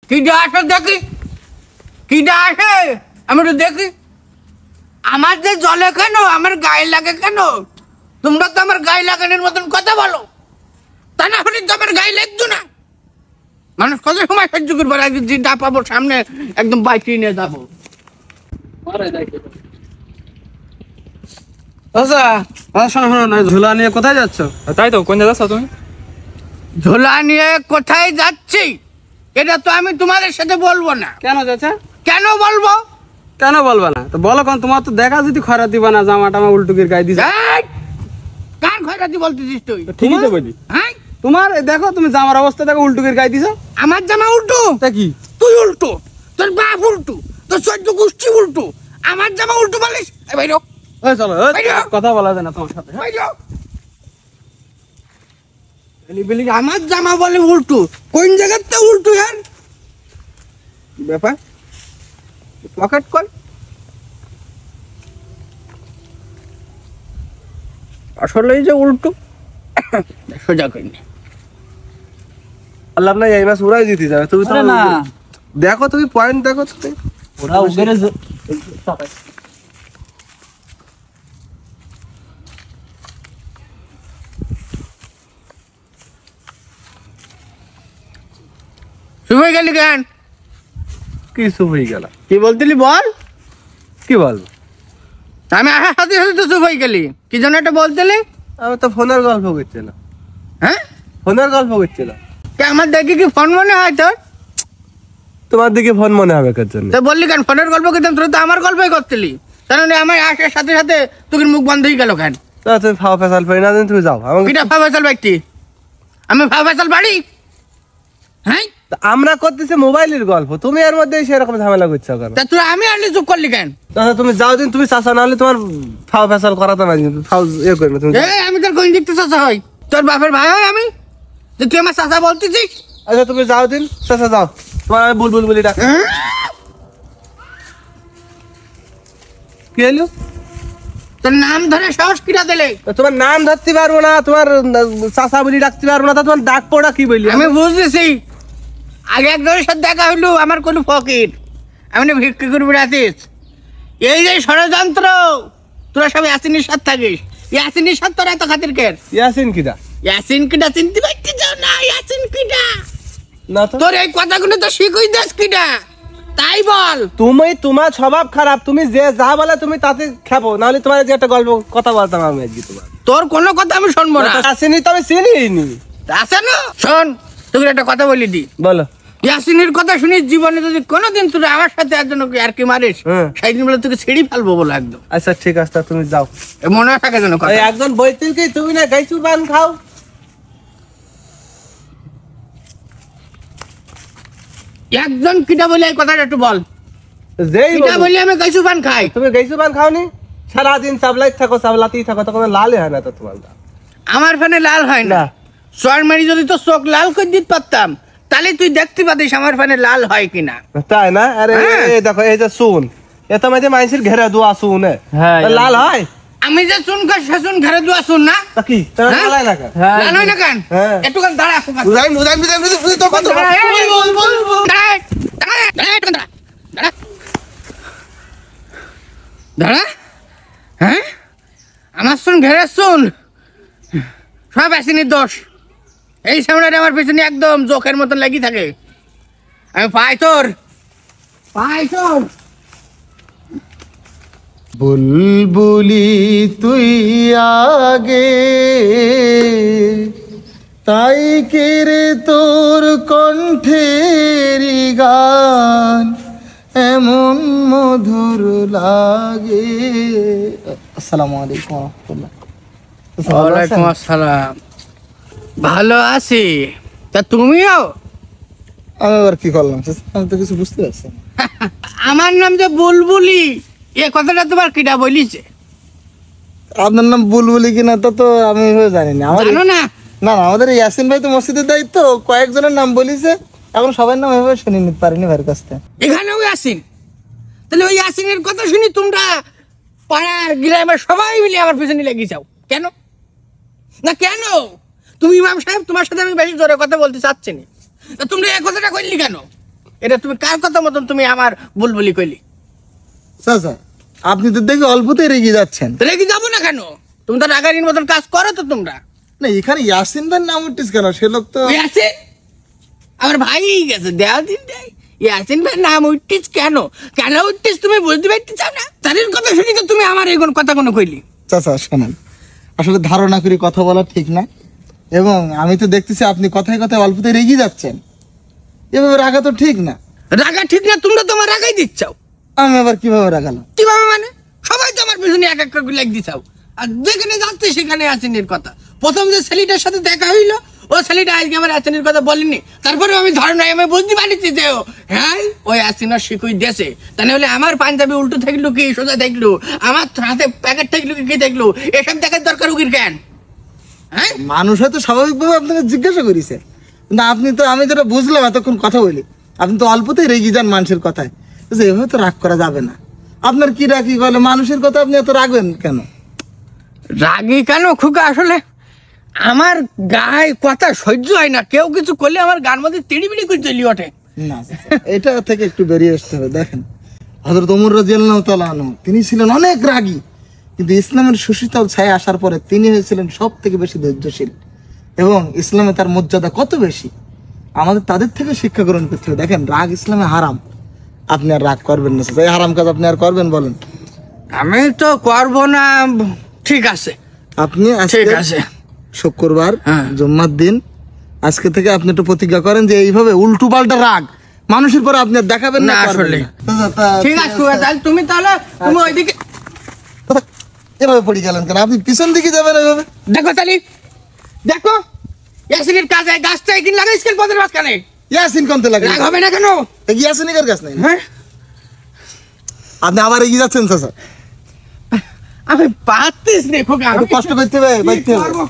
কিটা আসে দেখি, কিটা আসে আমি তো দেখি। আমার যে জলে কেন, আমার গায়ে লাগে কেন? তোমরা তো আমার গায়ে লাগানোর মতন কথা বলো, তা না হলে তো আমার গায়ে লাগতো না। মানুষ কত সময় সহ্য করবো, একদিন যা পাবো সামনে একদম বাইকে নিয়ে যাবো। আচ্ছা শোনো শোনো না, ঝোলা নিয়ে কোথায় যাচ্ছ? তাই তো, কোন যাচ্ছ তুমি? ঝোলা নিয়ে কোথায় যাচ্ছি এটা তো আমি তোমাদের সাথে বলবো না। কেন যাচ্ছে? কেন বলবো? কেন বলবা না? তো বলো কোন, তোমার তো দেখা যদি খয়রাত দিবা না, জামা টামা উল্টুকির গায়ে দিছে। এই, কার খয়রাতি বলতেছিস তুই? ঠিকই তো বলি। হ্যাঁ, তোমার দেখো, তুমি জামার অবস্থা দেখো, উল্টুকির গায়ে দিছো। আমার জামা উল্টো? তা কি? তুই উল্টো, তোর বাপ উল্টো, তোর চোদ্দ গোষ্ঠী উল্টো, আমার জামা উল্টো বলিস? বাইরো, ওই চলো, ওই বাইরে। কথা বলা যায় না তোমার সাথে। বাইরো। বলি আমার জামা বলে উল্টো, কোন জায়গাতে উল্টো? ইয়ার ব্যাপার পকেট কর। আসলে যে উল্টো সোজা করিনি। আল্লাহ আপনার এই মাস উড়াই দিতে যাবে। তুমি তো না দেখো, তুমি পয়েন্ট দেখো তুমি। ওরা উগেরে শুভ গেলি কেন? কি চুপ হয়ে গেল? কি বলতিলি বল? কি বলবো? আমি আসার সাথে সাথে তো চুপ হয়ে গেলি, কি জন্য এটা বলতেলি? আমি তো ফোনের গল্প করছিলাম। হ্যাঁ, ফোনের গল্প করছিলাম। আমার দেখি কি ফোন মনে হয় তোর? তোমার দিকে ফোন মনে হবে কার জন্য? তো বললি কেন ফোনের গল্প করতাম? তোর তো আমার গল্পই করতেলি, তাহলে আমার আসার সাথে সাথে তোর মুখ বন্ধ হয়ে গেল কেন? তো তুমি ফাও ফেসাল পাই না, তুমি যাও। আমাকে কিটা ফাফাইসাল ব্যক্তি? আমি ফাফাইসাল বাড়ি? হ্যাঁ, আমরা করতেছি মোবাইলের গল্প, তুমি এর মধ্যে সেরকম ঝামেলা করছো কেন? তা তুই আমি আনলি চুপ করলি কেন? আচ্ছা তুমি যাও দিন, তুমি চাষা না হলে তোমার ফাও ফেসাল করাতো না, কিন্তু ফাও ইয়ে করি না তুমি। আমি তোর কোন দিকতে চাচা হই? তোর বাপের ভাই হয় আমি, যে তুই আমার চাচা বলতেছিস? আচ্ছা তুমি যাও দিন, চাষা যাও, তোমার আমি বুলবুল বলি ডাক। কি হলো? তোর নাম ধরে সাহস কিটা দিলে? তোমার নাম ধরতে পারবো না, তোমার চাষা বলি ডাকতে পারবো না, তা তোমার ডাক পড়া কি বলি? আমি বুঝতেছি, আগে একজনের সাথে দেখা হইলো, আমার কোনো ফকির, আমি ভিক্ষি করে বেড়াতিস। এই যে ষড়যন্ত্র, তোরা সব ইয়াসিনের সাথে থাকিস, ইয়াসিনের সাথে তোরা এত খাতির কেন? ইয়াসিন কিটা? ইয়াসিন কিটা চিনতে পারতে যাও না? ইয়াসিন কিটা? না তো। তোর এই কথাগুলো তো শিখুই দাস কিটা, তাই বল। তুমি, তোমার স্বভাব খারাপ, তুমি যে যা বলে তুমি তাতে খাবো, নাহলে তোমার যে একটা গল্প কথা বলতাম আমি আজকে তোমার। তোর কোনো কথা আমি শুনবো না। আসেনি তো আমি চিনিনি। আছে না? শোন, তোকে একটা কথা বলি দি। বলো। ইয়াসিনের কথা শুনিস, জীবনে যদি কোনোদিন তুই আমার সাথে একজন আর কি মারিস, সেই দিন বলে তোকে ছিঁড়ি ফেলবো বলে একদম। আচ্ছা ঠিক আছে, তা তুমি যাও। মনে থাকে যেন কথা। একজন বইতেন কি তুমি না গাইছু পান খাও? একজন কিটা বলে এই কথাটা একটু বল। যেই কিটা বলো। বলি আমি গাইছু পান খাই? তুমি গাইছু পান খাওনি? সারাদিন চাবলাই থাকো, চাবলাতেই থাকো, তখন লাল হয় না তো তোমার। আমার ফ্যানে লাল হয় না। না। চর মেরি যদি তো চোখ লাল করে দিতে পারতাম, তাহলে তুই দেখতে পাতিস আমার ফ্যানে লাল হয় কিনা। তাই না? আরে হ্যাঁ। এই দেখো, এই যে শুন, এত মাঝে মানুষের ঘেরা দোয়া শুন, হ্যাঁ, লাল হয়? আমি যে শুন খাই সে শুন ঘরে দুয়া শুন না? তা কি হ্যাঁ? লাল হয় না কেন? লাল হয় না কেন? হ্যাঁ। একটুখানি দাঁড়া, একটুখানি উদাই উদাই উদাই উদাই তো কত দাঁড়া, এই, দাঁড়া, দাঁড়া, দাঁড়া, একটুখানি দাঁড়া, দাঁড়া। দাঁড়া, হ্যাঁ, আমার শুন ঘেরে শুন সব আসিনির দোষ। এই সামনে আমার পেছনে একদম জোকের মতন লাগি থাকে। আমি পাই তোর, পাই তোর। বুলবুলি তুই আগে, তাই কেড়ে তোর কণ্ঠের গান এমন মধুর লাগে। আসসালামু আলাইকুম ওয়া রাহমাতুল্লাহ। ওয়ালাইকুম আসসালাম। ভালো আছি, তা তুমিও? আমি আবার কি করলাম? আমি তো কিছু বুঝতে পারছি না। আমার নাম যে বুলবুলি, এ কথাটা তোমার কিটা বলিছে? আপনার নাম বুলবুলি কিনা তা তো আমি জানি না। আমার জানো না? না না, আমাদের ইয়াসিন ভাই তো মসজিদের দায়িত্ব, কয়েকজনের নাম বলিছে, এখন সবার নাম এভাবে শুনে নিতে পারিনি ভাইয়ের কাছ থেকে। এখানেও ইয়াসিন, তাহলে ওই ইয়াসিনের কথা শুনি তোমরা পাড়ার গ্রামের সবাই মিলে আমার পিছনে লেগে যাও কেন? না কেন? তুমি ইমাম সাহেব, তোমার সাথে আমি বেশি জোরে কথা বলতে চাচ্ছি না, তা তোমরা এই কথাটা কইলি কেন? এটা তুমি কার কথা মতন তুমি আমার বুলবুলি কইলি? চাচা আপনি তো দেখি অল্পতেই রেগে যাচ্ছেন। রেগে যাবো না কেন? তুমি তো রাগারির মতন কাজ করো তো তোমরা। না এখানে ইয়াসিন ভাই নাম উঠতিস কেন? সে লোক তো ইয়াসিন আমার ভাই গেছে, দেওয়া দিন দেয়। ইয়াসিন ভাই নাম উঠতিস কেন? কেন উঠতিস তুমি বুঝতে পারতে চাও না? তাদের কথা শুনি তো তুমি আমার এই কথা কোনো কইলি। চাচা শোনেন, আসলে ধারণা করে কথা বলা ঠিক না, এবং আমি তো দেখতেছি আপনি কথায় কথায় অল্পতেই রেগে যাচ্ছেন। এভাবে রাগা তো ঠিক না। রাগা ঠিক না, তোমরা তোমার রাগাই দিচ্ছাও। আমি আবার কিভাবে রাগালাম? কিভাবে মানে? সবাই তো আমার পিছনে এক এক করে লাগ দিছাও, আর যেখানে যাচ্ছে সেখানে আসেনের কথা। প্রথম যে ছেলেটার সাথে দেখা হইলো, ও ছেলেটা আজকে আমার আসেনের কথা বলেনি, তারপরে আমি ধারণায় আমি বুঝতে পারছি যে হ্যাঁ ওই আসিনার শিকুই দেশে। তা নাহলে আমার পাঞ্জাবি উল্টো থাকলো কি সোজা থাকলো, আমার হাতে প্যাকেট থাকলো কি থাকলো, এসব দেখার দরকার উকির কেন? হ্যাঁ মানুষ হয়তো স্বাভাবিকভাবে আপনাকে জিজ্ঞাসা করেছে, কিন্তু আপনি তো, আমি যেটা বুঝলাম এতক্ষণ কথা বলি, আপনি তো অল্পতেই রেগে যান মানুষের কথায়। বুঝলে, এভাবে তো রাগ করা যাবে না। আপনার কি রাগি বলে মানুষের কথা আপনি এত রাগবেন কেন? রাগি কেন খুকা? আসলে আমার গায়ে কথা সহ্য হয় না, কেউ কিছু করলে আমার গান মধ্যে তিড়িবিড়ি করে চলি ওঠে। না এটা থেকে একটু বেরিয়ে আসতে হবে। দেখেন হযরত ওমর রাদিয়াল্লাহু তাআলা আনহু, তিনি ছিলেন অনেক রাগী, কিন্তু ইসলামের সুশীতল ছায়া আসার পরে তিনি হয়েছিলেন সব থেকে বেশি ধৈর্যশীল, এবং ইসলামে তার মর্যাদা কত বেশি। আমাদের তাদের থেকে শিক্ষা গ্রহণ করতে হবে। দেখেন রাগ ইসলামে হারাম, আপনি আর রাগ করবেন না। এই হারাম কাজ আপনি আর করবেন বলেন? আমি তো করবো না। ঠিক আছে, আপনি ঠিক আছে। শুক্রবার হ্যাঁ। জুম্মার দিন, আজকে থেকে আপনি একটু প্রতিজ্ঞা করেন যে এইভাবে উল্টো পাল্টা রাগ মানুষের পরে আপনি আর দেখাবেন না, না, করবেন আসলে। না। ঠিক আছে খুকা, তাহলে তুমি ওইদিকে এভাবে পড়ে গেলেন কেন? আপনি পিছন দিকে যাবেন এভাবে? দেখো তালি, দেখো ইয়াসিনের কাজে গাছটা একদিন লাগাইছিল পদের মাঝখানে। ইয়াসিন কোনতে লাগে? রাগ হবে না কেন? ইয়াসিনের গাছ নাই? হ্যাঁ আপনি আবার এগিয়ে যাচ্ছেন চাচা। আমি পারতিস নে খোকা, একটু কষ্ট করতে হবে, বাইতে হবে। পারবো,